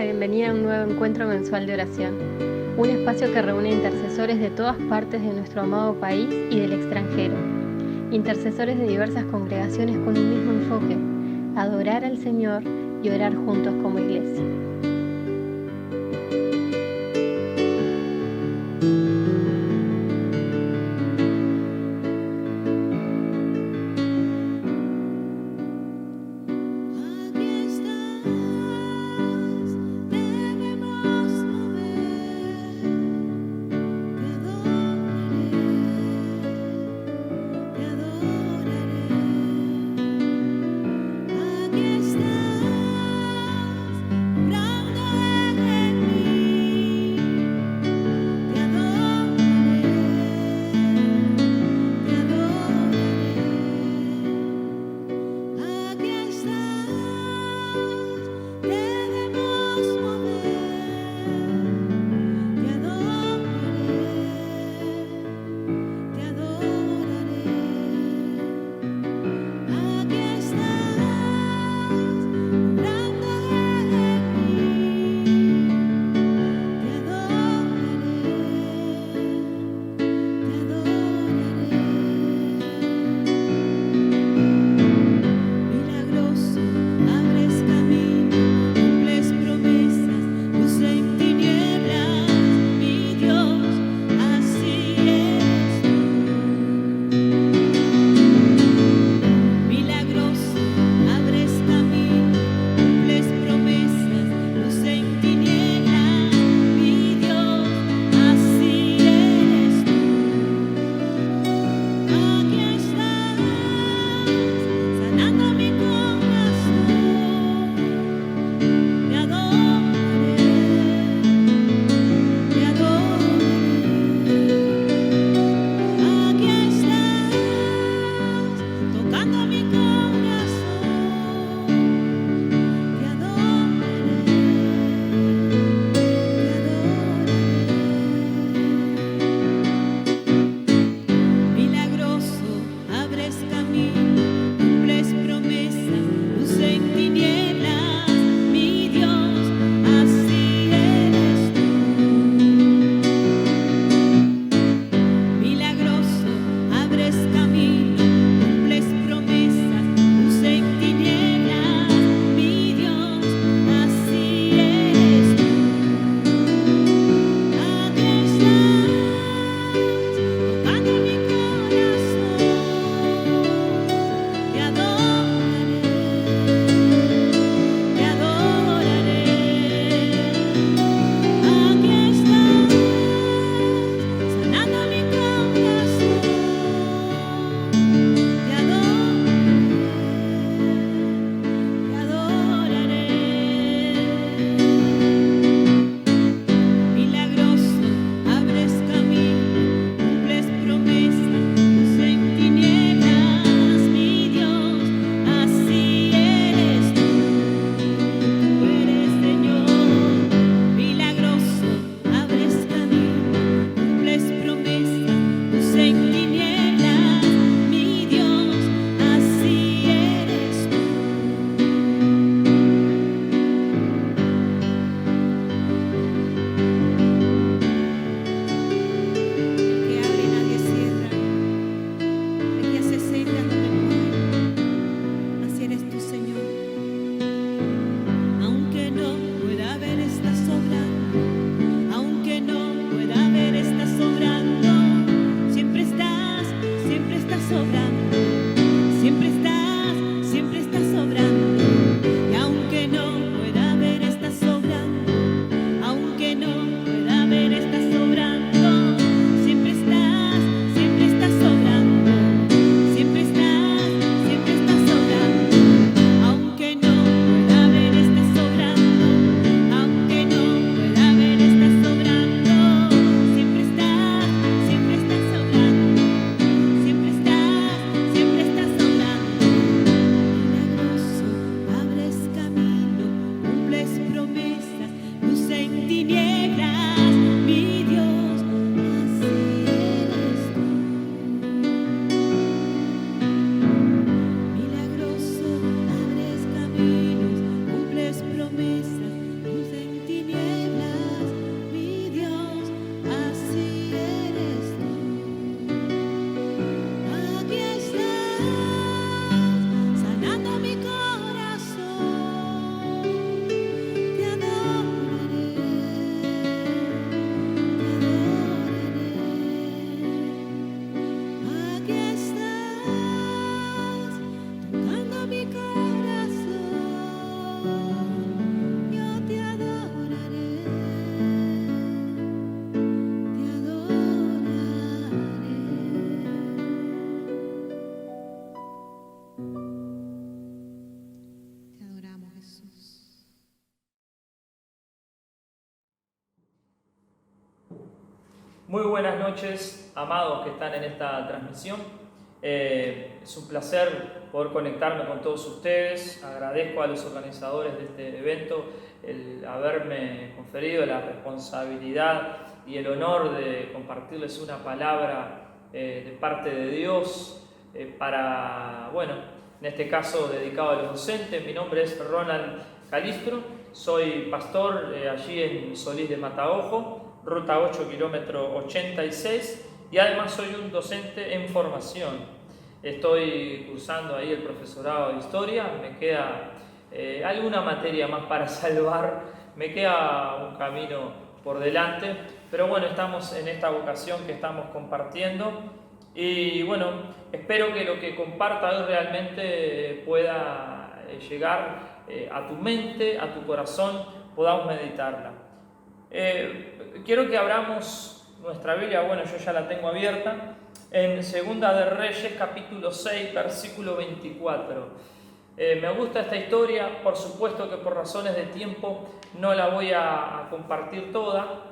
bienvenida a un nuevo encuentro mensual de oración, un espacio que reúne intercesores de todas partes de nuestro amado país y del extranjero, intercesores de diversas congregaciones con un mismo enfoque, adorar al Señor y orar juntos como iglesia. Muy buenas noches, amados que están en esta transmisión. Es un placer poder conectarme con todos ustedes. Agradezco a los organizadores de este evento el haberme conferido la responsabilidad y el honor de compartirles una palabra de parte de Dios para, en este caso dedicado a los docentes. Mi nombre es Ronald Calistro, soy pastor allí en Solís de Mataojo, ruta 8, kilómetro 86, y además soy un docente en formación. Estoy cursando ahí el profesorado de historia, me queda alguna materia más para salvar, me queda un camino por delante, pero bueno, estamos en esta vocación que estamos compartiendo y bueno, espero que lo que comparta hoy realmente pueda llegar a tu mente, a tu corazón, podamos meditarla. Quiero que abramos nuestra Biblia, yo ya la tengo abierta, en Segunda de Reyes, capítulo 6, versículo 24. Me gusta esta historia, por supuesto que por razones de tiempo no la voy a compartir toda,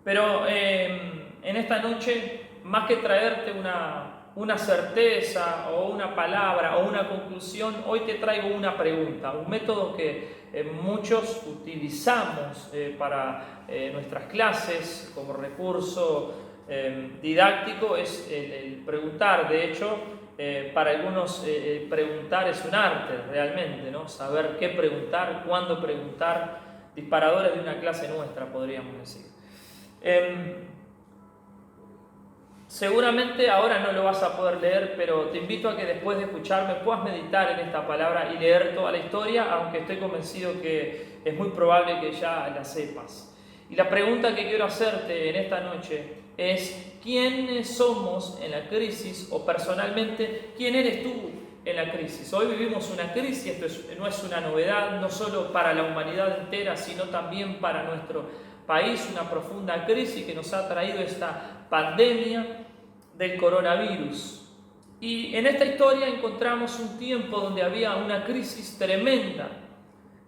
pero en esta noche, más que traerte una certeza o una palabra o una conclusión, hoy te traigo una pregunta, un método que muchos utilizamos para nuestras clases como recurso didáctico, es el preguntar. De hecho, para algunos preguntar es un arte realmente, ¿no? Saber qué preguntar, cuándo preguntar, disparadores de una clase nuestra, podríamos decir. Seguramente ahora no lo vas a poder leer, pero te invito a que después de escucharme puedas meditar en esta palabra y leer toda la historia, aunque estoy convencido que es muy probable que ya la sepas. Y la pregunta que quiero hacerte en esta noche es: ¿quiénes somos en la crisis? O personalmente, ¿quién eres tú en la crisis? Hoy vivimos una crisis, esto no es una novedad, no solo para la humanidad entera, sino también para nuestro país, una profunda crisis que nos ha traído esta pandemia del coronavirus. Y en esta historia encontramos un tiempo donde había una crisis tremenda.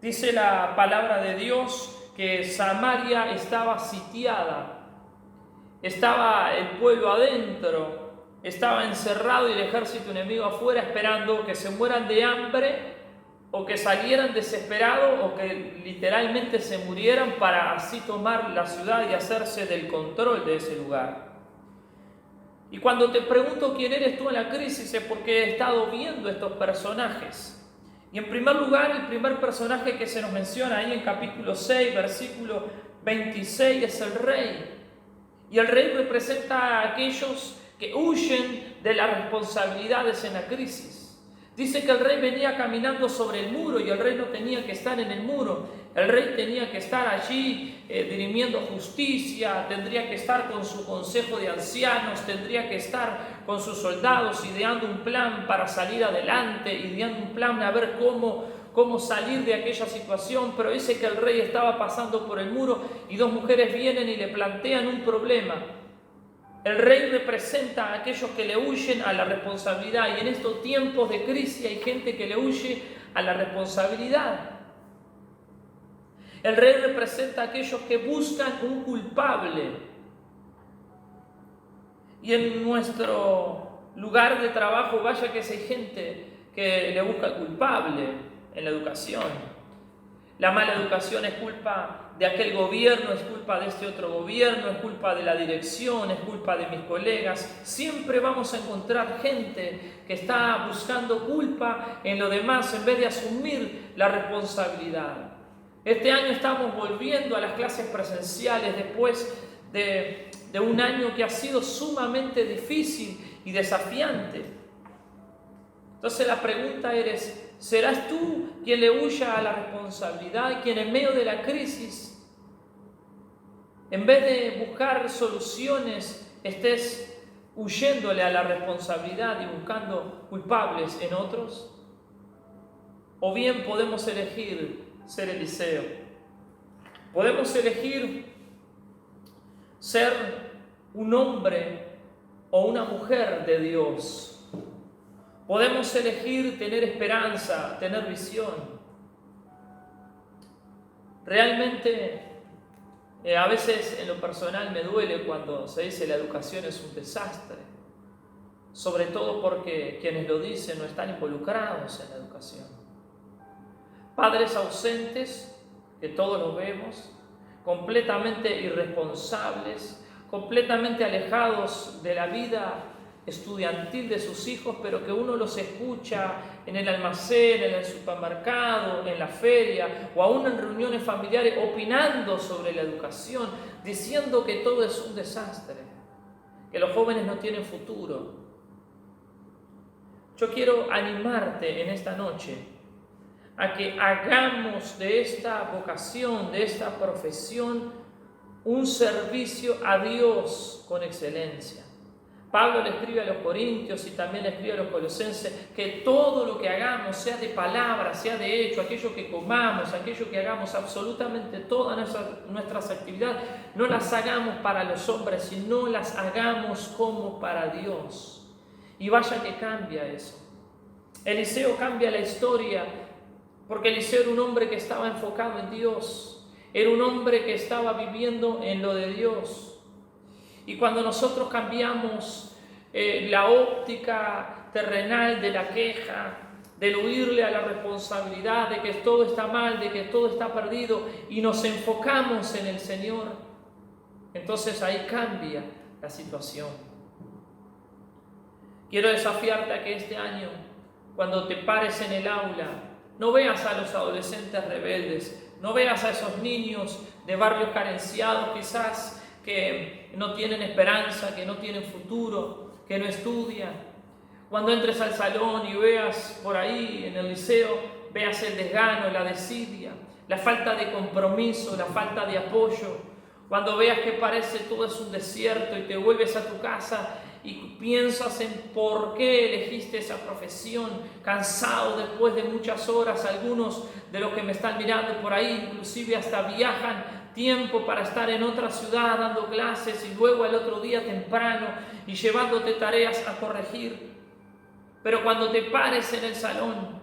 Dice la palabra de Dios que Samaria estaba sitiada, estaba el pueblo adentro, estaba encerrado y el ejército enemigo afuera esperando que se mueran de hambre o que salieran desesperados o que literalmente se murieran para así tomar la ciudad y hacerse del control de ese lugar. Y cuando te pregunto quién eres tú en la crisis es porque he estado viendo estos personajes. Y en primer lugar, el primer personaje que se nos menciona ahí en capítulo 6, versículo 26 es el rey. Y el rey representa a aquellos que huyen de las responsabilidades en la crisis. Dice que el rey venía caminando sobre el muro y el rey no tenía que estar en el muro. El rey tenía que estar allí dirimiendo justicia, tendría que estar con su consejo de ancianos, tendría que estar con sus soldados ideando un plan para salir adelante, ideando un plan a ver cómo salir de aquella situación. Pero dice que el rey estaba pasando por el muro y dos mujeres vienen y le plantean un problema. El rey representa a aquellos que le huyen a la responsabilidad, y en estos tiempos de crisis hay gente que le huye a la responsabilidad. El rey representa a aquellos que buscan un culpable. Y en nuestro lugar de trabajo, vaya que hay gente que le busca culpable en la educación. La mala educación es culpa de aquel gobierno, es culpa de este otro gobierno, es culpa de la dirección, es culpa de mis colegas. Siempre vamos a encontrar gente que está buscando culpa en lo demás en vez de asumir la responsabilidad. Este año estamos volviendo a las clases presenciales después de un año que ha sido sumamente difícil y desafiante. Entonces la pregunta es: ¿serás tú quien le huya a la responsabilidad y quien en medio de la crisis, en vez de buscar soluciones, estés huyéndole a la responsabilidad y buscando culpables en otros? O bien podemos elegir ser Eliseo. Podemos elegir ser un hombre o una mujer de Dios. Podemos elegir tener esperanza, tener visión. Realmente A veces en lo personal me duele cuando se dice la educación es un desastre, sobre todo porque quienes lo dicen no están involucrados en la educación. Padres ausentes, que todos los vemos, completamente irresponsables, completamente alejados de la vida estudiantil de sus hijos, pero que uno los escucha en el almacén, en el supermercado, en la feria o aún en reuniones familiares opinando sobre la educación, diciendo que todo es un desastre, que los jóvenes no tienen futuro. Yo quiero animarte en esta noche a que hagamos de esta vocación, de esta profesión, un servicio a Dios con excelencia. Pablo le escribe a los Corintios y también le escribe a los Colosenses que todo lo que hagamos, sea de palabra, sea de hecho, aquello que comamos, aquello que hagamos, absolutamente todas nuestras actividades, no las hagamos para los hombres, sino las hagamos como para Dios. Y vaya que cambia eso. Eliseo cambia la historia porque Eliseo era un hombre que estaba enfocado en Dios, era un hombre que estaba viviendo en lo de Dios. Y cuando nosotros cambiamos la óptica terrenal de la queja, del huirle a la responsabilidad, de que todo está mal, de que todo está perdido, y nos enfocamos en el Señor, entonces ahí cambia la situación. Quiero desafiarte a que este año, cuando te pares en el aula, no veas a los adolescentes rebeldes, no veas a esos niños de barrios carenciados quizás, que no tienen esperanza, que no tienen futuro, que no estudian. Cuando entres al salón y veas por ahí en el liceo, veas el desgano, la desidia, la falta de compromiso, la falta de apoyo. Cuando veas que parece todo es un desierto y te vuelves a tu casa y piensas en por qué elegiste esa profesión, cansado después de muchas horas. Algunos de los que me están mirando por ahí inclusive hasta viajan tiempo para estar en otra ciudad dando clases y luego al otro día temprano y llevándote tareas a corregir. Pero cuando te pares en el salón,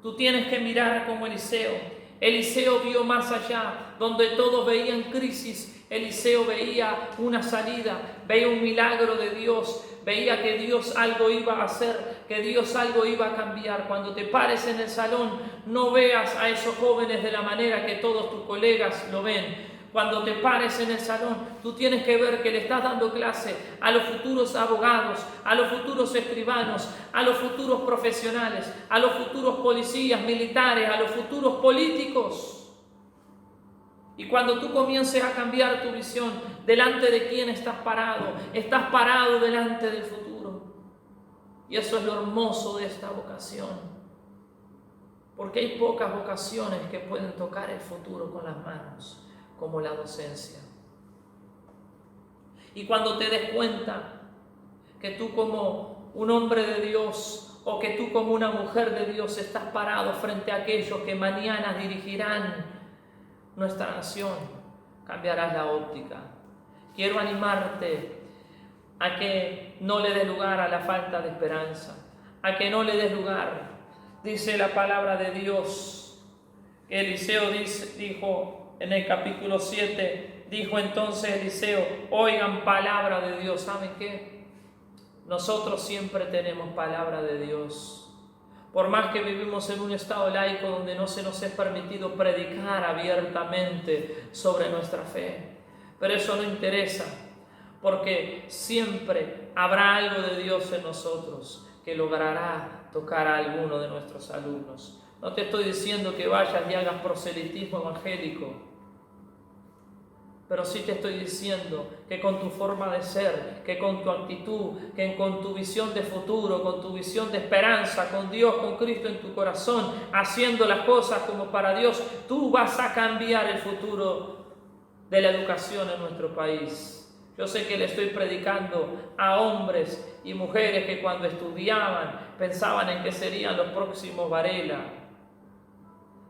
tú tienes que mirar como Eliseo. Eliseo vio más allá, donde todos veían crisis, Eliseo veía una salida, veía un milagro de Dios, veía que Dios algo iba a hacer, que Dios algo iba a cambiar. Cuando te pares en el salón, no veas a esos jóvenes de la manera que todos tus colegas lo ven. Cuando te pares en el salón, tú tienes que ver que le estás dando clase a los futuros abogados, a los futuros escribanos, a los futuros profesionales, a los futuros policías, militares, a los futuros políticos. Y cuando tú comiences a cambiar tu visión, ¿delante de quién estás parado? Estás parado delante del futuro. Y eso es lo hermoso de esta vocación. Porque hay pocas vocaciones que pueden tocar el futuro con las manos, como la docencia. Y cuando te des cuenta que tú como un hombre de Dios o que tú como una mujer de Dios estás parado frente a aquellos que mañana dirigirán nuestra nación, cambiarás la óptica. Quiero animarte a que no le des lugar a la falta de esperanza, a que no le des lugar. Dice la palabra de Dios, Eliseo dijo en el capítulo 7, dijo entonces Eliseo, oigan palabra de Dios. ¿Saben qué? Nosotros siempre tenemos palabra de Dios. Por más que vivimos en un estado laico donde no se nos es permitido predicar abiertamente sobre nuestra fe. Pero eso no interesa, porque siempre habrá algo de Dios en nosotros que logrará tocar a alguno de nuestros alumnos. No te estoy diciendo que vayas y hagas proselitismo evangélico, pero sí te estoy diciendo que con tu forma de ser, que con tu actitud, que con tu visión de futuro, con tu visión de esperanza, con Dios, con Cristo en tu corazón, haciendo las cosas como para Dios, tú vas a cambiar el futuro de la educación en nuestro país. Yo sé que le estoy predicando a hombres y mujeres que cuando estudiaban pensaban en que serían los próximos Varela.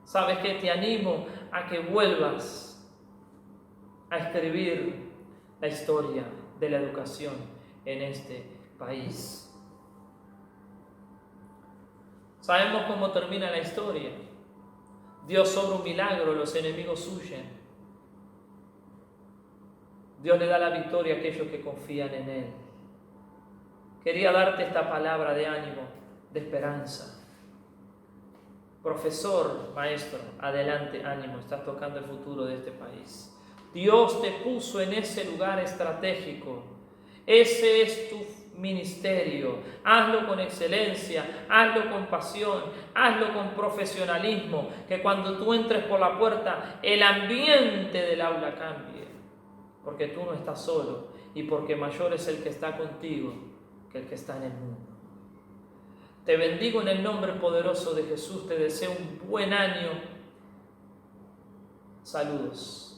¿Sabes qué? Te animo a que vuelvas a escribir la historia de la educación en este país. Sabemos cómo termina la historia. Dios obra un milagro, los enemigos huyen. Dios le da la victoria a aquellos que confían en Él. Quería darte esta palabra de ánimo, de esperanza. Profesor, maestro, adelante, ánimo, estás tocando el futuro de este país. Dios te puso en ese lugar estratégico. Ese es tu ministerio. Hazlo con excelencia, hazlo con pasión, hazlo con profesionalismo, que cuando tú entres por la puerta, el ambiente del aula cambie. Porque tú no estás solo y porque mayor es el que está contigo que el que está en el mundo. Te bendigo en el nombre poderoso de Jesús, te deseo un buen año. Saludos.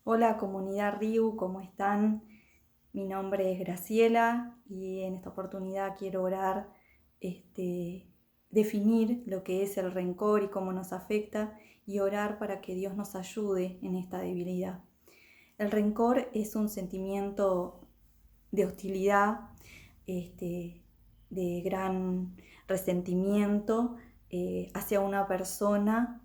Hola comunidad RIU, ¿cómo están? Mi nombre es Graciela y en esta oportunidad quiero orar, definir lo que es el rencor y cómo nos afecta y orar para que Dios nos ayude en esta debilidad. El rencor es un sentimiento de hostilidad, de gran resentimiento hacia una persona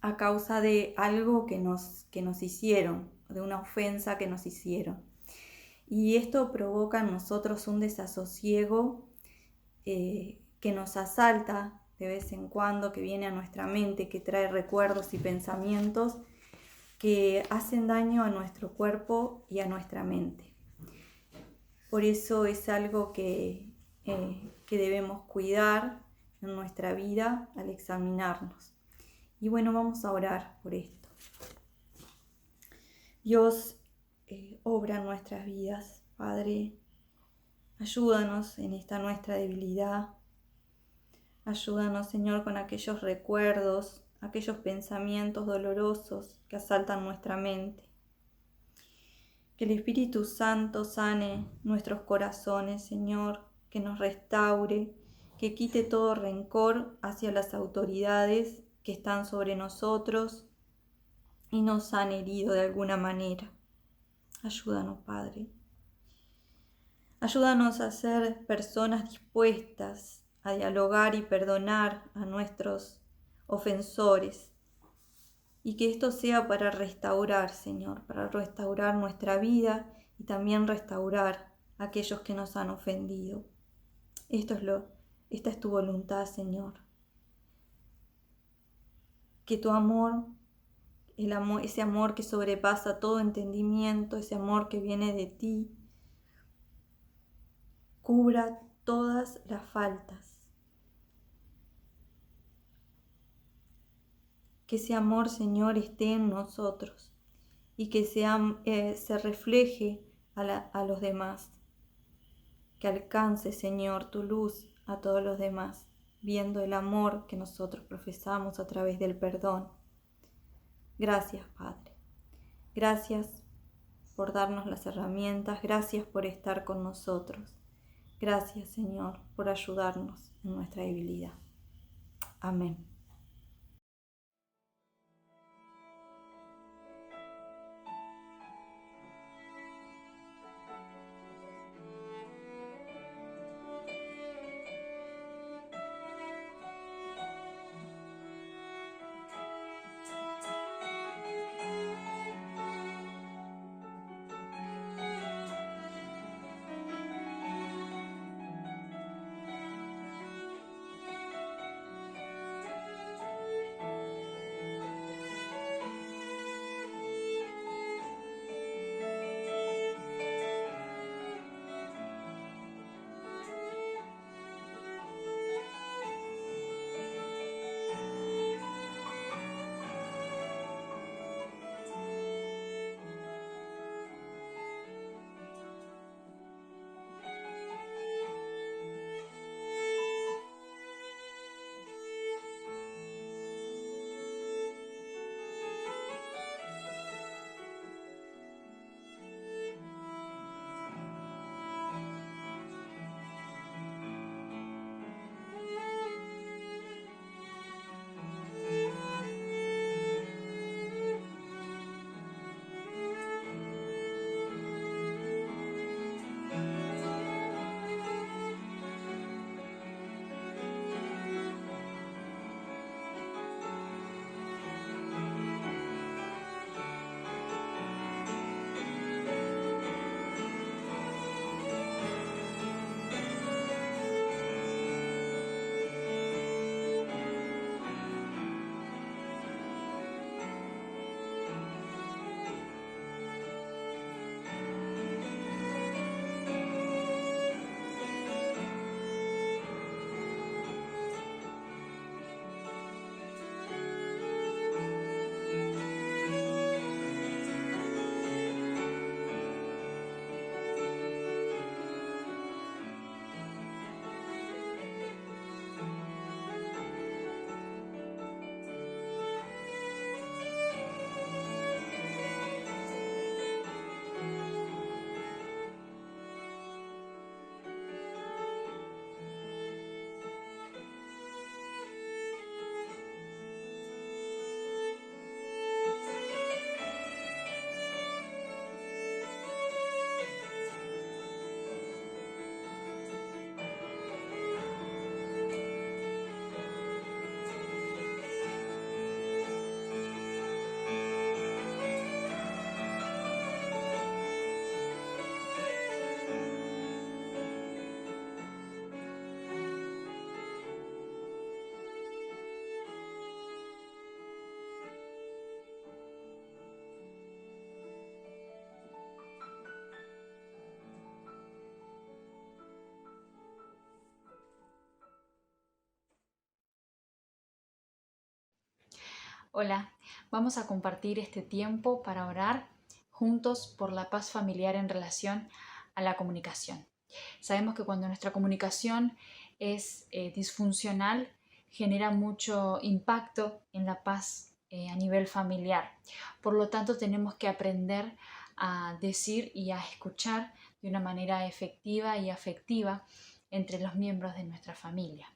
a causa de algo que nos hicieron, de una ofensa que nos hicieron. Y esto provoca en nosotros un desasosiego que nos asalta de vez en cuando, que viene a nuestra mente, que trae recuerdos y pensamientos que hacen daño a nuestro cuerpo y a nuestra mente. Por eso es algo que debemos cuidar en nuestra vida al examinarnos. Y bueno, vamos a orar por esto. Dios, obra en nuestras vidas. Padre, ayúdanos en esta nuestra debilidad. Ayúdanos, Señor, con aquellos recuerdos, aquellos pensamientos dolorosos que asaltan nuestra mente. Que el Espíritu Santo sane nuestros corazones, Señor, que nos restaure, que quite todo rencor hacia las autoridades que están sobre nosotros y nos han herido de alguna manera. Ayúdanos, Padre. Ayúdanos a ser personas dispuestas a dialogar y perdonar a nuestros ofensores. Y que esto sea para restaurar, Señor, para restaurar nuestra vida y también restaurar a aquellos que nos han ofendido. Esta es tu voluntad, Señor. Que tu amor, ese amor que sobrepasa todo entendimiento, ese amor que viene de ti, cubra todas las faltas. Que ese amor, Señor, esté en nosotros y que se refleje a los demás. Que alcance, Señor, tu luz a todos los demás, viendo el amor que nosotros profesamos a través del perdón. Gracias, Padre. Gracias por darnos las herramientas. Gracias por estar con nosotros. Gracias, Señor, por ayudarnos en nuestra debilidad. Amén. Hola, vamos a compartir este tiempo para orar juntos por la paz familiar en relación a la comunicación. Sabemos que cuando nuestra comunicación es disfuncional, genera mucho impacto en la paz a nivel familiar. Por lo tanto, tenemos que aprender a decir y a escuchar de una manera efectiva y afectiva entre los miembros de nuestra familia.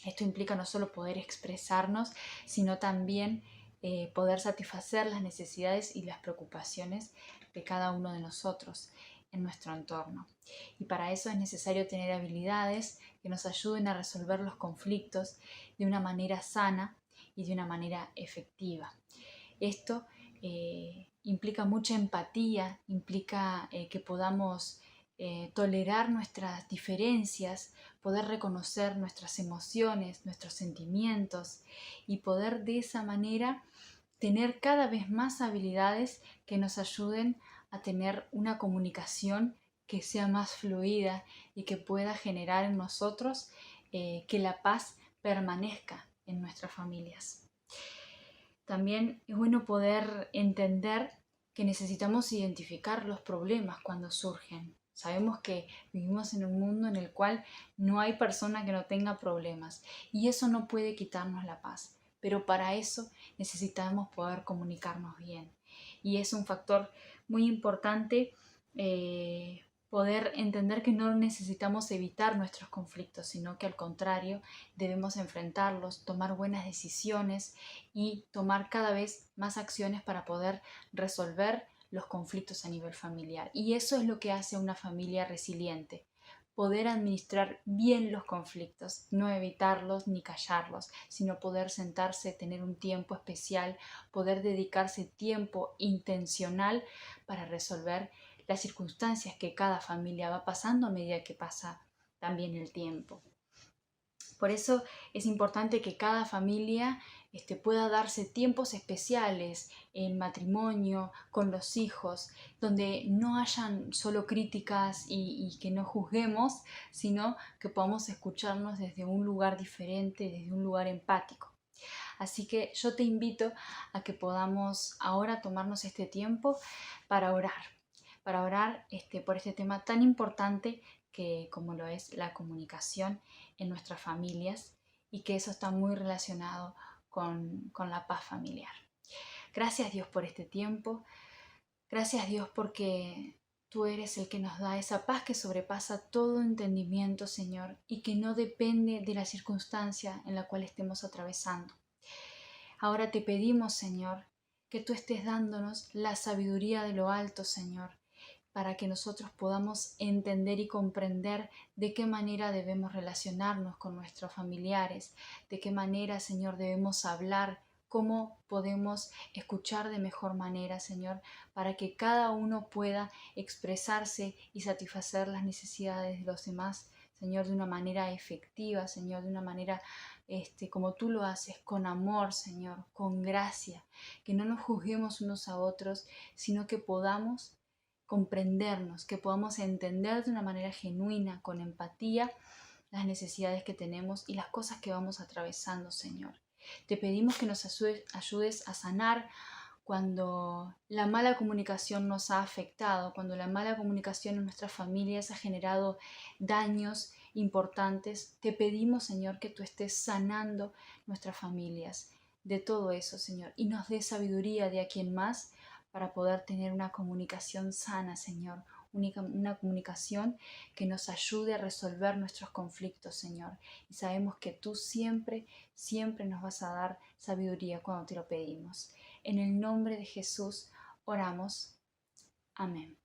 Esto implica no solo poder expresarnos, sino también poder satisfacer las necesidades y las preocupaciones de cada uno de nosotros en nuestro entorno. Y para eso es necesario tener habilidades que nos ayuden a resolver los conflictos de una manera sana y de una manera efectiva. Esto implica mucha empatía, implica que podamos tolerar nuestras diferencias, poder reconocer nuestras emociones, nuestros sentimientos y poder de esa manera tener cada vez más habilidades que nos ayuden a tener una comunicación que sea más fluida y que pueda generar en nosotros que la paz permanezca en nuestras familias. También es bueno poder entender que necesitamos identificar los problemas cuando surgen. Sabemos que vivimos en un mundo en el cual no hay persona que no tenga problemas y eso no puede quitarnos la paz. Pero para eso necesitamos poder comunicarnos bien. Y es un factor muy importante poder entender que no necesitamos evitar nuestros conflictos, sino que al contrario debemos enfrentarlos, tomar buenas decisiones y tomar cada vez más acciones para poder resolver los conflictos a nivel familiar. Y eso es lo que hace a una familia resiliente. Poder administrar bien los conflictos, no evitarlos ni callarlos, sino poder sentarse, tener un tiempo especial, poder dedicarse tiempo intencional para resolver las circunstancias que cada familia va pasando a medida que pasa también el tiempo. Por eso es importante que cada familia pueda darse tiempos especiales en matrimonio, con los hijos, donde no hayan solo críticas y que no juzguemos, sino que podamos escucharnos desde un lugar diferente, desde un lugar empático. Así que yo te invito a que podamos ahora tomarnos este tiempo para orar por este tema tan importante que como lo es la comunicación en nuestras familias y que eso está muy relacionado con la paz familiar. Gracias Dios por este tiempo, gracias Dios porque tú eres el que nos da esa paz que sobrepasa todo entendimiento, Señor, y que no depende de la circunstancia en la cual estemos atravesando. Ahora te pedimos, Señor, que tú estés dándonos la sabiduría de lo alto, Señor, para que nosotros podamos entender y comprender de qué manera debemos relacionarnos con nuestros familiares, de qué manera, Señor, debemos hablar, cómo podemos escuchar de mejor manera, Señor, para que cada uno pueda expresarse y satisfacer las necesidades de los demás, Señor, de una manera efectiva, Señor, de una manera como tú lo haces, con amor, Señor, con gracia, que no nos juzguemos unos a otros, sino que podamos comprendernos, que podamos entender de una manera genuina, con empatía, las necesidades que tenemos y las cosas que vamos atravesando, Señor. Te pedimos que nos ayudes a sanar cuando la mala comunicación nos ha afectado, cuando la mala comunicación en nuestras familias ha generado daños importantes. Te pedimos, Señor, que tú estés sanando nuestras familias de todo eso, Señor, y nos dé sabiduría de aquí en más para poder tener una comunicación sana, Señor, una comunicación que nos ayude a resolver nuestros conflictos, Señor. Y sabemos que tú siempre, siempre nos vas a dar sabiduría cuando te lo pedimos. En el nombre de Jesús oramos. Amén.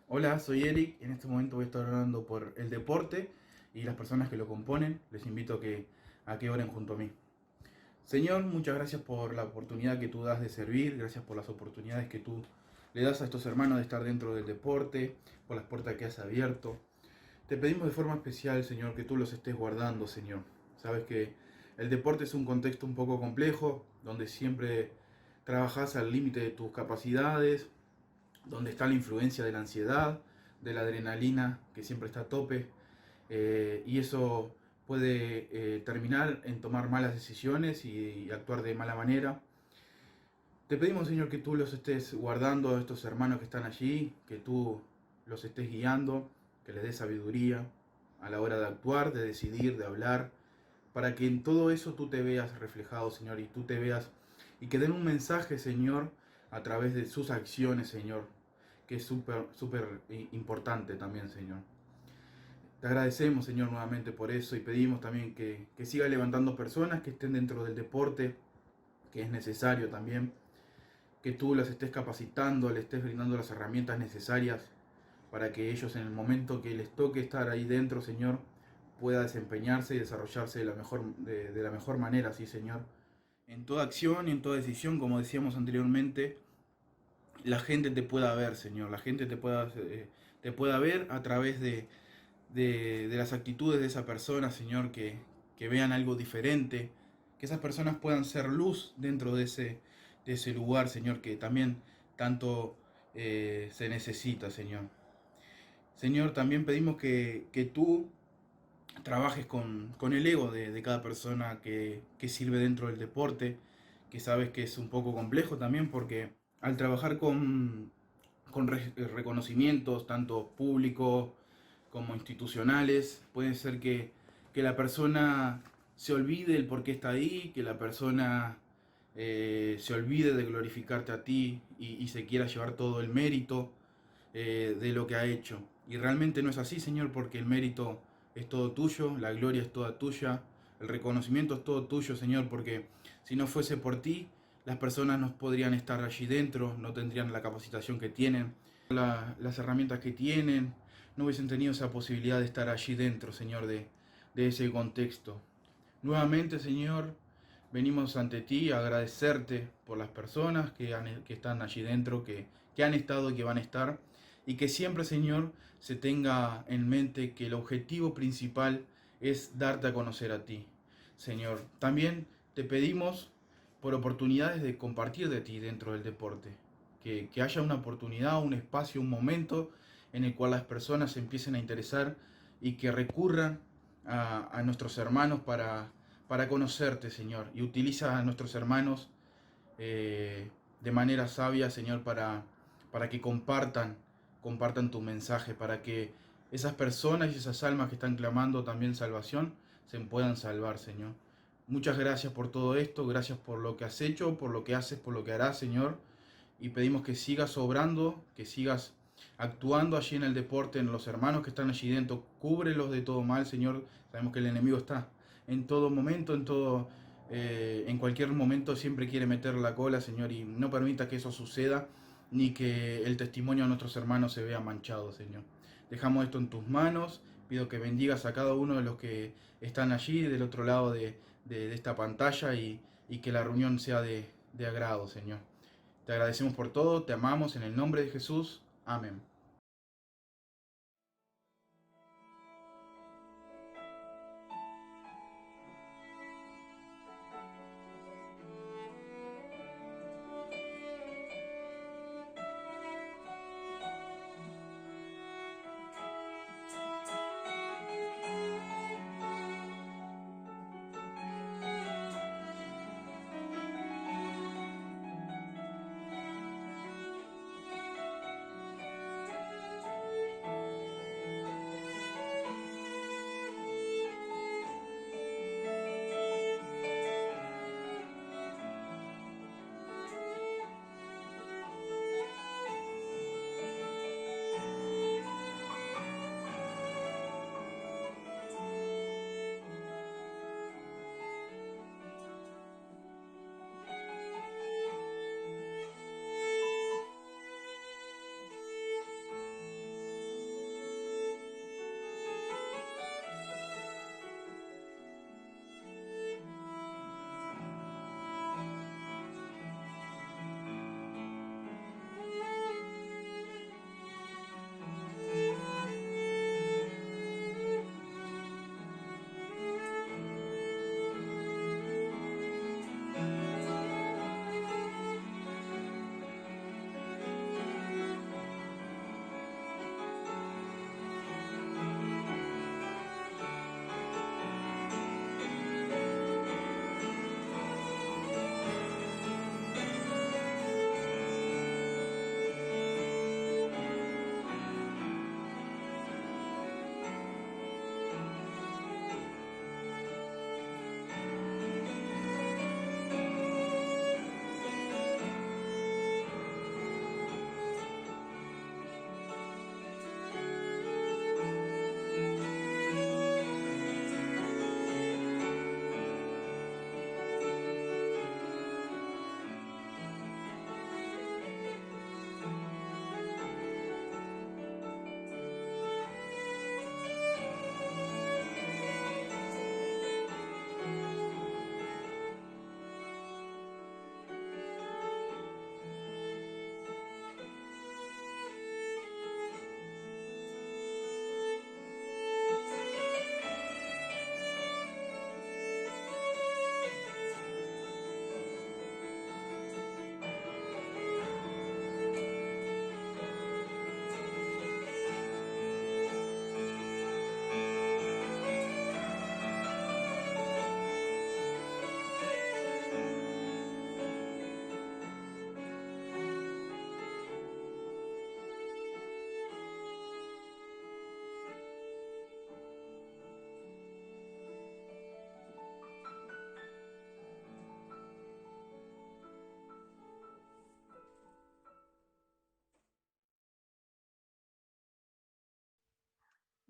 Hola, soy Eric. En este momento voy a estar orando por el deporte y las personas que lo componen. Les invito a que oren junto a mí. Señor, muchas gracias por la oportunidad que tú das de servir. Gracias por las oportunidades que tú le das a estos hermanos de estar dentro del deporte, por las puertas que has abierto. Te pedimos de forma especial, Señor, que tú los estés guardando, Señor. Sabes que el deporte es un contexto un poco complejo, donde siempre trabajas al límite de tus capacidades, donde está la influencia de la ansiedad, de la adrenalina, que siempre está a tope, y eso puede terminar en tomar malas decisiones y actuar de mala manera. Te pedimos, Señor, que tú los estés guardando a estos hermanos que están allí, que tú los estés guiando, que les des sabiduría a la hora de actuar, de decidir, de hablar, para que en todo eso tú te veas reflejado, Señor, y tú te veas y que den un mensaje, Señor, a través de sus acciones, Señor, que es súper importante también, Señor. Te agradecemos, Señor, nuevamente por eso y pedimos también que siga levantando personas que estén dentro del deporte, que es necesario también, que tú las estés capacitando, les estés brindando las herramientas necesarias para que ellos en el momento que les toque estar ahí dentro, Señor, pueda desempeñarse y desarrollarse de la mejor manera, sí, Señor. En toda acción y en toda decisión, como decíamos anteriormente, la gente te pueda ver, Señor, la gente te pueda ver a través de las actitudes de esa persona, Señor, que vean algo diferente, que esas personas puedan ser luz dentro de ese lugar, Señor, que también tanto se necesita, Señor. Señor, también pedimos que tú trabajes con el ego de cada persona que sirve dentro del deporte, que sabes que es un poco complejo también porque al trabajar con reconocimientos, tanto públicos como institucionales, puede ser que la persona se olvide el por qué está ahí, que la persona se olvide de glorificarte a ti y se quiera llevar todo el mérito de lo que ha hecho. Y realmente no es así, Señor, porque el mérito es todo tuyo, la gloria es toda tuya, el reconocimiento es todo tuyo, Señor, porque si no fuese por ti, las personas no podrían estar allí dentro, no tendrían la capacitación que tienen, las herramientas que tienen, no hubiesen tenido esa posibilidad de estar allí dentro, Señor, de ese contexto. Nuevamente, Señor, venimos ante ti a agradecerte por las personas que están allí dentro, que han estado y que van a estar, y que siempre, Señor, se tenga en mente que el objetivo principal es darte a conocer a ti, Señor. También te pedimos por oportunidades de compartir de ti dentro del deporte, que haya una oportunidad, un espacio, un momento en el cual las personas se empiecen a interesar y que recurran a nuestros hermanos para conocerte, Señor, y utiliza a nuestros hermanos de manera sabia, Señor, para que compartan tu mensaje, para que esas personas y esas almas que están clamando también salvación se puedan salvar, Señor. Muchas gracias por todo esto, gracias por lo que has hecho, por lo que haces, por lo que harás, Señor, y pedimos que sigas obrando, que sigas actuando allí en el deporte, en los hermanos que están allí dentro, cúbrelos de todo mal, Señor. Sabemos que el enemigo está en todo momento, en cualquier momento siempre quiere meter la cola, Señor, y no permita que eso suceda, ni que el testimonio de nuestros hermanos se vea manchado, Señor. Dejamos esto en tus manos, pido que bendigas a cada uno de los que están allí, del otro lado de esta pantalla, y que la reunión sea de agrado, Señor. Te agradecemos por todo, te amamos en el nombre de Jesús. Amén.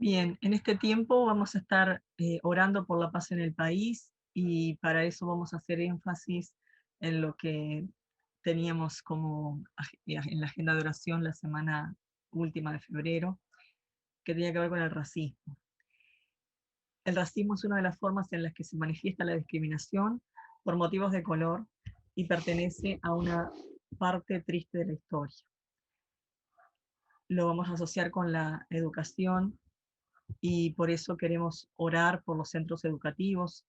Bien, en este tiempo vamos a estar orando por la paz en el país y para eso vamos a hacer énfasis en lo que teníamos como en la agenda de oración la semana última de febrero, que tenía que ver con el racismo. El racismo es una de las formas en las que se manifiesta la discriminación por motivos de color y pertenece a una parte triste de la historia. Lo vamos a asociar con la educación y por eso queremos orar por los centros educativos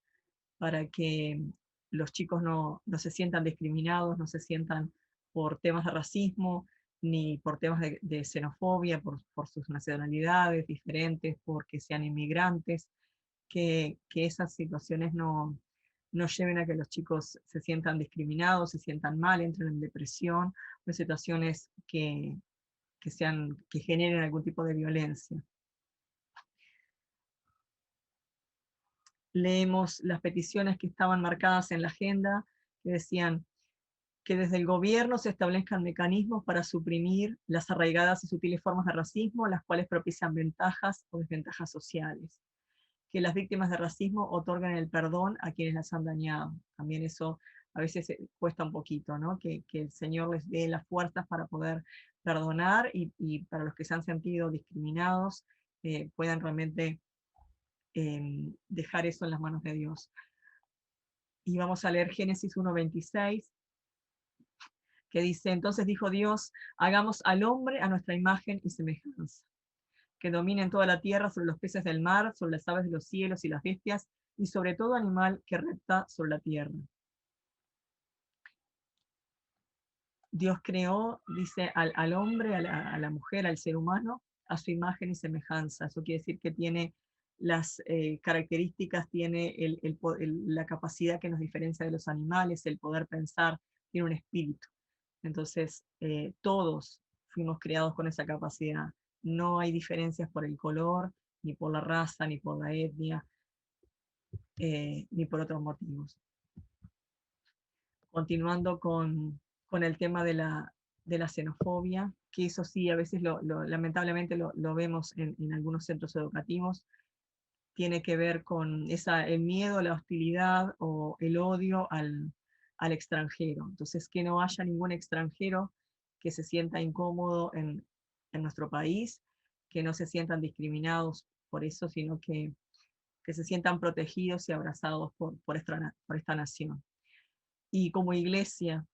para que los chicos no se sientan discriminados, no se sientan por temas de racismo, ni por temas de xenofobia, por sus nacionalidades diferentes, porque sean inmigrantes, que esas situaciones no lleven a que los chicos se sientan discriminados, se sientan mal, entren en depresión, o en situaciones que generen algún tipo de violencia. Leemos las peticiones que estaban marcadas en la agenda, que decían que desde el gobierno se establezcan mecanismos para suprimir las arraigadas y sutiles formas de racismo, las cuales propician ventajas o desventajas sociales. Que las víctimas de racismo otorguen el perdón a quienes las han dañado. También eso a veces cuesta un poquito, ¿no? Que el Señor les dé las fuerzas para poder perdonar y para los que se han sentido discriminados puedan realmente dejar eso en las manos de Dios. Y vamos a leer Génesis 1:26, que dice: entonces dijo Dios, hagamos al hombre a nuestra imagen y semejanza, que dominen toda la tierra sobre los peces del mar, sobre las aves de los cielos y las bestias, y sobre todo animal que repta sobre la tierra. Dios creó, dice, al hombre, a la mujer, al ser humano, a su imagen y semejanza. Eso quiere decir que tiene las características, tiene la capacidad que nos diferencia de los animales, el poder pensar, tiene un espíritu. Entonces, todos fuimos creados con esa capacidad. No hay diferencias por el color, ni por la raza, ni por la etnia, ni por otros motivos. Continuando con el tema de la xenofobia, que eso sí, a veces lamentablemente lo vemos en algunos centros educativos, tiene que ver con el miedo, la hostilidad o el odio al extranjero. Entonces, que no haya ningún extranjero que se sienta incómodo en nuestro país, que no se sientan discriminados por eso, sino que se sientan protegidos y abrazados por esta nación. Y como iglesia,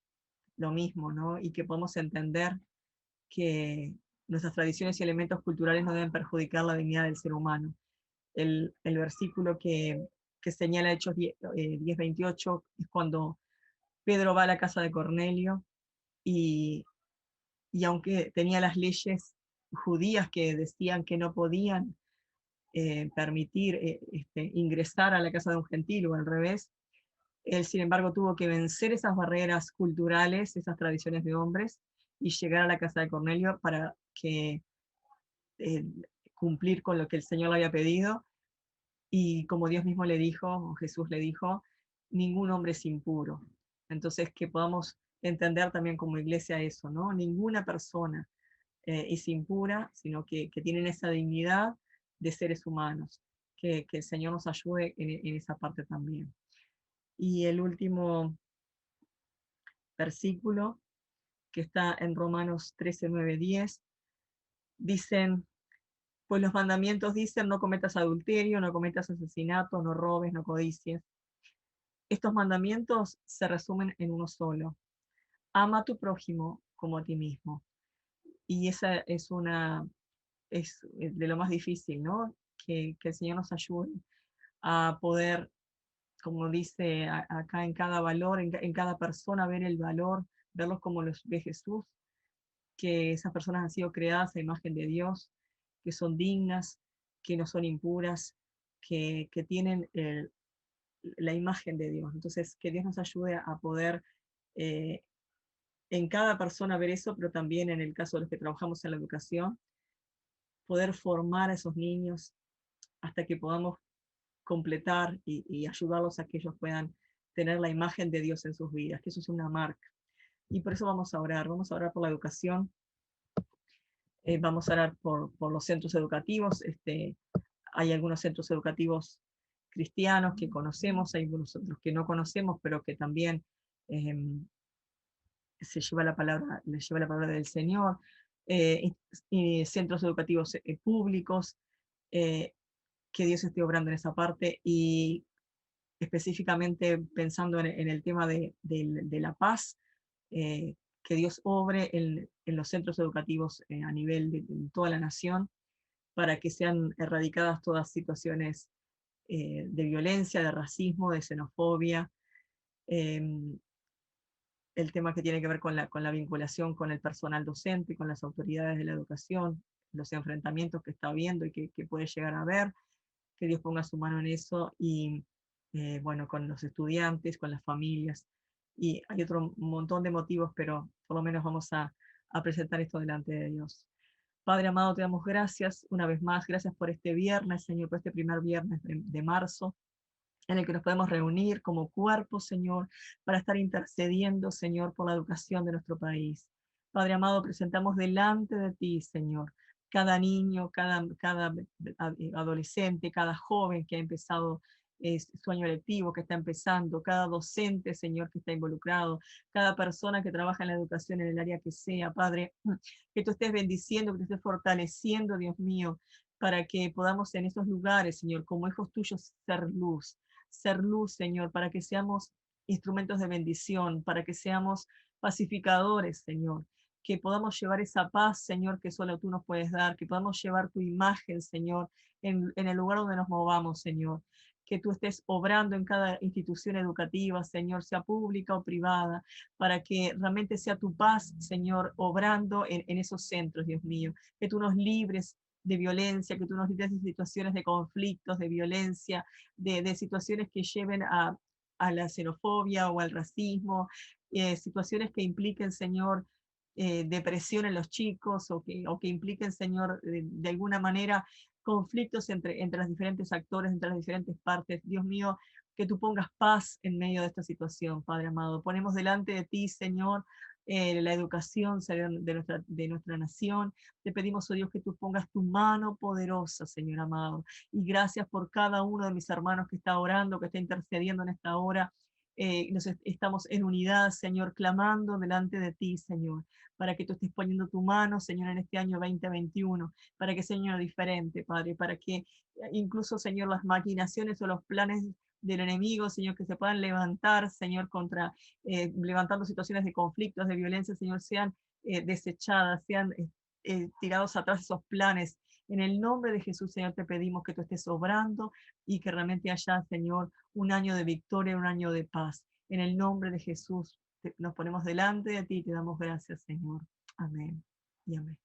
lo mismo, ¿no? Y que podamos entender que nuestras tradiciones y elementos culturales no deben perjudicar la dignidad del ser humano. El versículo que señala Hechos 10:28 es cuando Pedro va a la casa de Cornelio y aunque tenía las leyes judías que decían que no podían permitir ingresar a la casa de un gentil o al revés, él sin embargo tuvo que vencer esas barreras culturales, esas tradiciones de hombres, y llegar a la casa de Cornelio para cumplir con lo que el Señor le había pedido. Y como Dios mismo le dijo, o Jesús le dijo, ningún hombre es impuro. Entonces, que podamos entender también como iglesia eso, ¿no? Ninguna persona es impura, sino que tienen esa dignidad de seres humanos. Que el Señor nos ayude en esa parte también. Y el último versículo, que está en Romanos 13:9-10, dicen: pues los mandamientos dicen, no cometas adulterio, no cometas asesinato, no robes, no codicies. Estos mandamientos se resumen en uno solo: ama a tu prójimo como a ti mismo. Y esa es de lo más difícil, ¿no? Que el Señor nos ayude a poder, como dice acá, en cada valor, en cada persona, ver el valor, verlos como los ve Jesús, que esas personas han sido creadas a imagen de Dios, que son dignas, que no son impuras, que tienen la imagen de Dios. Entonces, que Dios nos ayude a poder en cada persona ver eso, pero también en el caso de los que trabajamos en la educación, poder formar a esos niños hasta que podamos completar y ayudarlos a que ellos puedan tener la imagen de Dios en sus vidas, que eso es una marca. Y por eso vamos a orar por la educación, vamos a orar por los centros educativos. Hay algunos centros educativos cristianos que conocemos, hay algunos otros que no conocemos, pero que también les lleva la palabra del Señor, y centros educativos públicos, que Dios esté obrando en esa parte, y específicamente pensando en el tema de la paz, que Dios obre en los centros educativos a nivel de toda la nación, para que sean erradicadas todas situaciones de violencia, de racismo, de xenofobia, el tema que tiene que ver con la vinculación con el personal docente, con las autoridades de la educación, los enfrentamientos que está habiendo y que puede llegar a haber, que Dios ponga su mano en eso, y bueno, con los estudiantes, con las familias, y hay otro montón de motivos, pero por lo menos vamos a presentar esto delante de Dios. Padre amado, te damos gracias una vez más, gracias por este viernes, Señor, por este primer viernes de marzo, en el que nos podemos reunir como cuerpo, Señor, para estar intercediendo, Señor, por la educación de nuestro país. Padre amado, presentamos delante de ti, Señor, cada niño, cada adolescente, cada joven que ha empezado su año lectivo, que está empezando, cada docente, Señor, que está involucrado, cada persona que trabaja en la educación en el área que sea, Padre, que tú estés bendiciendo, que tú estés fortaleciendo, Dios mío, para que podamos en esos lugares, Señor, como hijos tuyos, ser luz, Señor, para que seamos instrumentos de bendición, para que seamos pacificadores, Señor, que podamos llevar esa paz, Señor, que solo tú nos puedes dar, que podamos llevar tu imagen, Señor, en el lugar donde nos movamos, Señor, que tú estés obrando en cada institución educativa, Señor, sea pública o privada, para que realmente sea tu paz, Señor, obrando en esos centros, Dios mío, que tú nos libres de violencia, que tú nos libres de situaciones de conflictos, de violencia, de situaciones que lleven a la xenofobia o al racismo, situaciones que impliquen, Señor, depresión en los chicos, o que impliquen, Señor, de alguna manera conflictos entre los diferentes actores, entre las diferentes partes. Dios mío, que tú pongas paz en medio de esta situación, Padre amado. Ponemos delante de ti, Señor, la educación de nuestra nación. Te pedimos, oh Dios, que tú pongas tu mano poderosa, Señor amado. Y gracias por cada uno de mis hermanos que está orando, que está intercediendo en esta hora. Estamos en unidad, Señor, clamando delante de ti, Señor, para que tú estés poniendo tu mano, Señor, en este año 2021, para que sea un año diferente, Padre, para que incluso, Señor, las maquinaciones o los planes del enemigo, Señor, que se puedan levantar, Señor, levantando situaciones de conflictos, de violencia, Señor, sean desechadas, sean tirados atrás esos planes. En el nombre de Jesús, Señor, te pedimos que tú estés obrando y que realmente haya, Señor, un año de victoria, un año de paz. En el nombre de Jesús, nos ponemos delante de ti y te damos gracias, Señor. Amén y amén.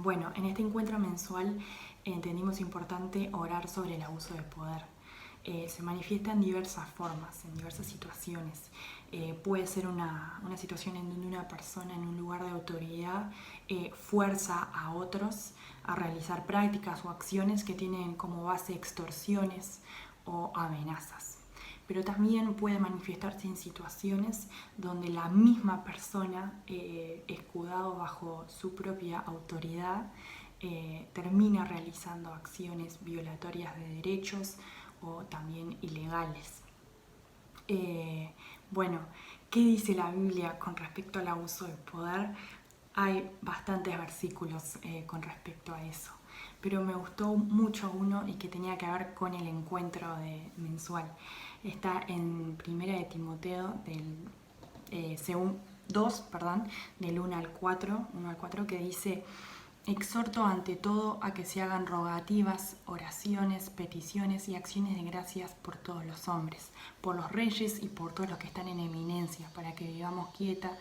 Bueno, en este encuentro mensual entendimos importante orar sobre el abuso de poder. Se manifiesta en diversas formas, en diversas situaciones. Puede ser una situación en donde una persona en un lugar de autoridad fuerza a otros a realizar prácticas o acciones que tienen como base extorsiones o amenazas. Pero también puede manifestarse en situaciones donde la misma persona, escudado bajo su propia autoridad, termina realizando acciones violatorias de derechos o también ilegales. Bueno, ¿qué dice la Biblia con respecto al abuso de poder? Hay bastantes versículos con respecto a eso, pero me gustó mucho uno y que tenía que ver con el encuentro mensual. Está en 1 de Timoteo del 2, del 1 al 4, que dice: exhorto ante todo a que se hagan rogativas, oraciones, peticiones y acciones de gracias por todos los hombres, por los reyes y por todos los que están en eminencia, para que vivamos quieta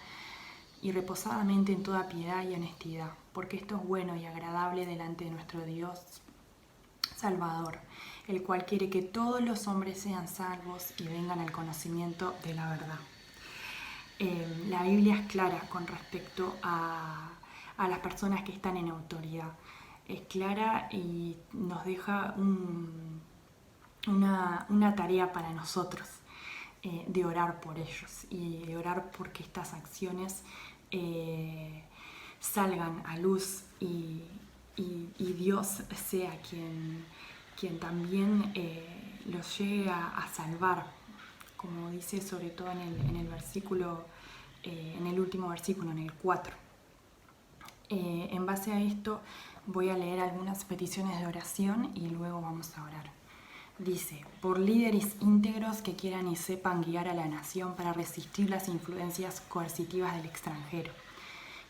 y reposadamente en toda piedad y honestidad, porque esto es bueno y agradable delante de nuestro Dios Salvador, el cual quiere que todos los hombres sean salvos y vengan al conocimiento de la verdad. La Biblia es clara con respecto a las personas que están en autoridad. Es clara y nos deja una tarea para nosotros, de orar por ellos y de orar porque estas acciones salgan a luz y Dios sea quien también los llegue a salvar, como dice sobre todo en el versículo, en el último versículo, en el 4. En base a esto voy a leer algunas peticiones de oración y luego vamos a orar. Dice: por líderes íntegros que quieran y sepan guiar a la nación para resistir las influencias coercitivas del extranjero.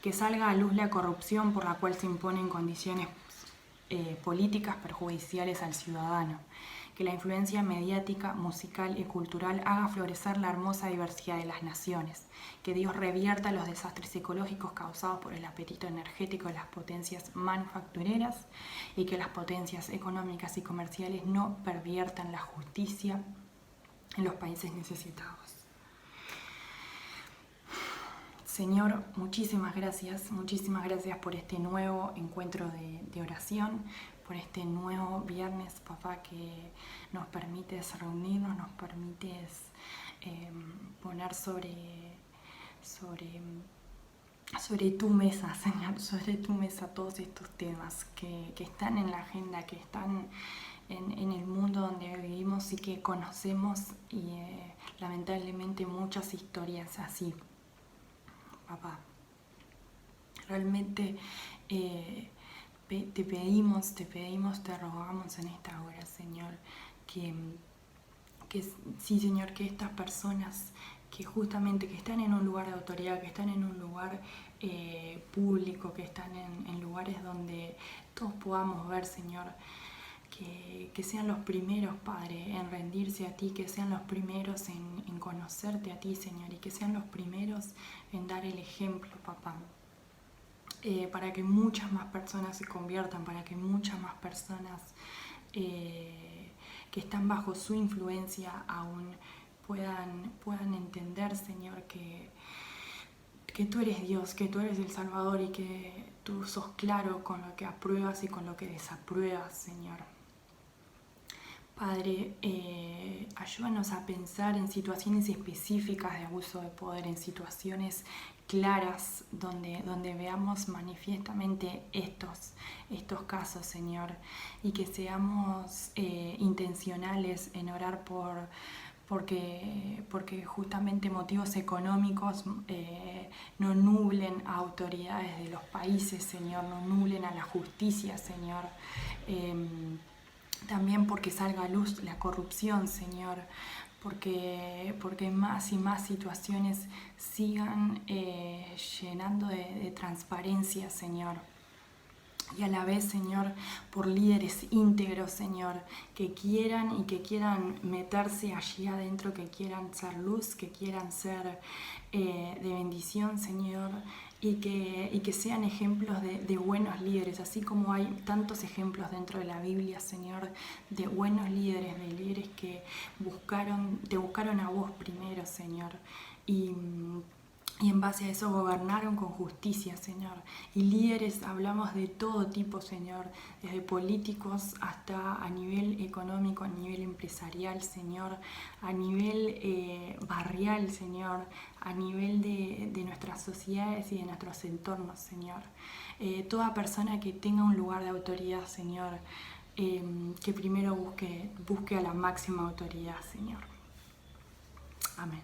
Que salga a luz la corrupción por la cual se imponen condiciones políticas perjudiciales al ciudadano. Que la influencia mediática, musical y cultural haga florecer la hermosa diversidad de las naciones. Que Dios revierta los desastres ecológicos causados por el apetito energético de las potencias manufactureras y que las potencias económicas y comerciales no perviertan la justicia en los países necesitados. Señor, muchísimas gracias por este nuevo encuentro de oración, por este nuevo viernes, papá, que nos permites reunirnos, nos permites poner sobre tu mesa, Señor, sobre tu mesa todos estos temas que están en la agenda, que están en el mundo donde vivimos y que conocemos, y lamentablemente muchas historias así. Papá, realmente te pedimos, te rogamos en esta hora, Señor, que sí, Señor, que estas personas que justamente que están en un lugar de autoridad, que están en un lugar público, que están en lugares donde todos podamos ver, Señor, que sean los primeros, Padre, en rendirse a ti, que sean los primeros en conocerte a ti, Señor, y que sean los primeros en dar el ejemplo, papá, para que muchas más personas se conviertan, para que muchas más personas que están bajo su influencia aún puedan entender, Señor, que tú eres Dios, que tú eres el Salvador y que tú sos claro con lo que apruebas y con lo que desapruebas, Señor. Padre, ayúdanos a pensar en situaciones específicas de abuso de poder, en situaciones claras donde veamos manifiestamente estos casos, Señor, y que seamos intencionales en orar porque justamente motivos económicos no nublen a autoridades de los países, Señor, no nublen a la justicia, Señor. También porque salga a luz la corrupción, Señor, porque más y más situaciones sigan llenando de transparencia, Señor. Y a la vez, Señor, por líderes íntegros, Señor, que quieran meterse allí adentro, que quieran ser luz, que quieran ser de bendición, Señor, y que sean ejemplos de buenos líderes, así como hay tantos ejemplos dentro de la Biblia, Señor, de buenos líderes, de líderes que te buscaron a vos primero, Señor, y en base a eso gobernaron con justicia, Señor. Y líderes hablamos de todo tipo, Señor, desde políticos hasta a nivel económico, a nivel empresarial, Señor, a nivel barrial, Señor, a nivel de nuestras sociedades y de nuestros entornos, Señor. Toda persona que tenga un lugar de autoridad, Señor, que primero busque a la máxima autoridad, Señor. Amén.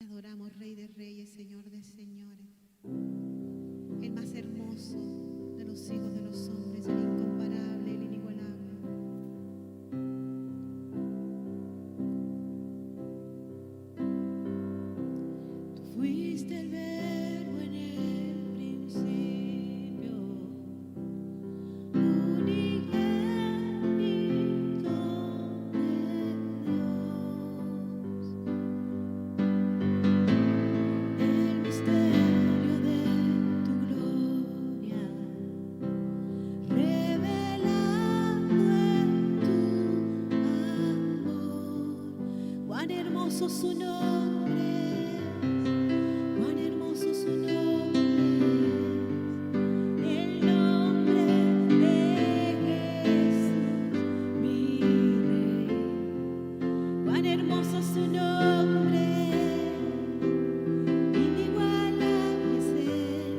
Adoramos, Rey de Reyes, Señor de Señores, el más hermoso de los hijos de los hombres, el incomparable, el inigualable. Tú fuiste el verbo en el principio, unigénito de Dios. El misterio de tu gloria, revelado en tu amor. Cuán hermoso su nombre es, cuán hermoso su nombre es, el nombre de Jesús, mi Rey. Cuán hermoso su nombre, inigualable es Él.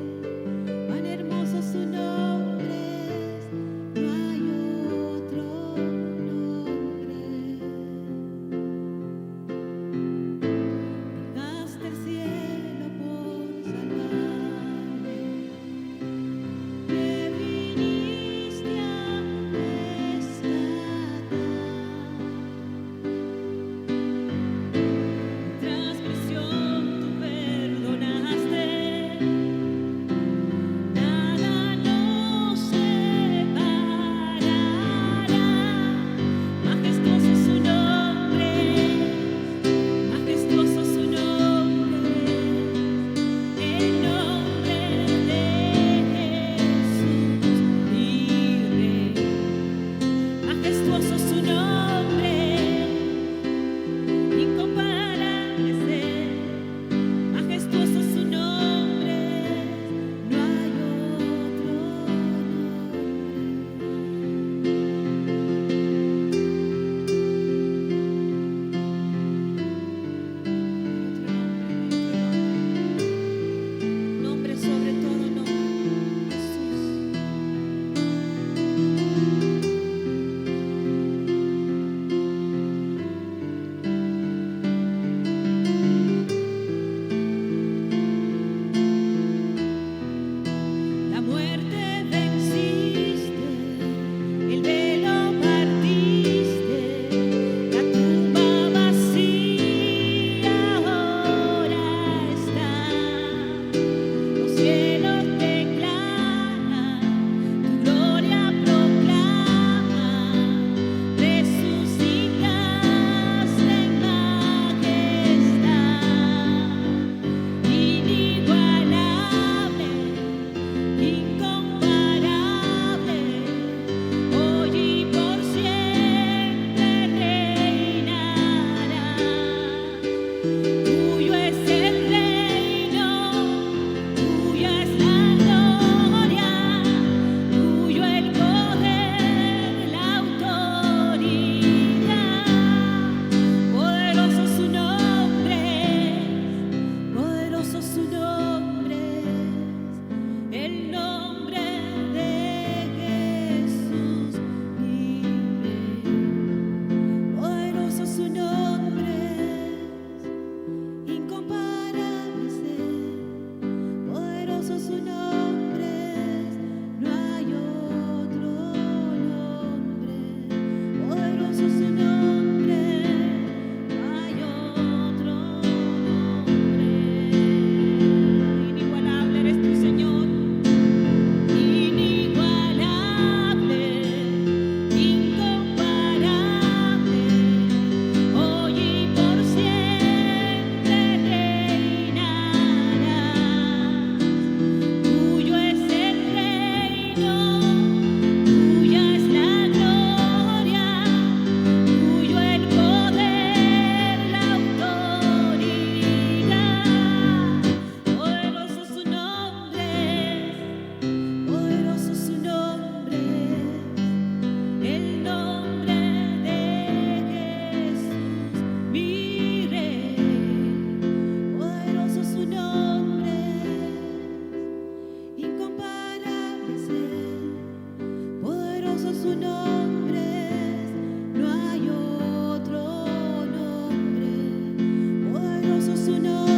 su nombre.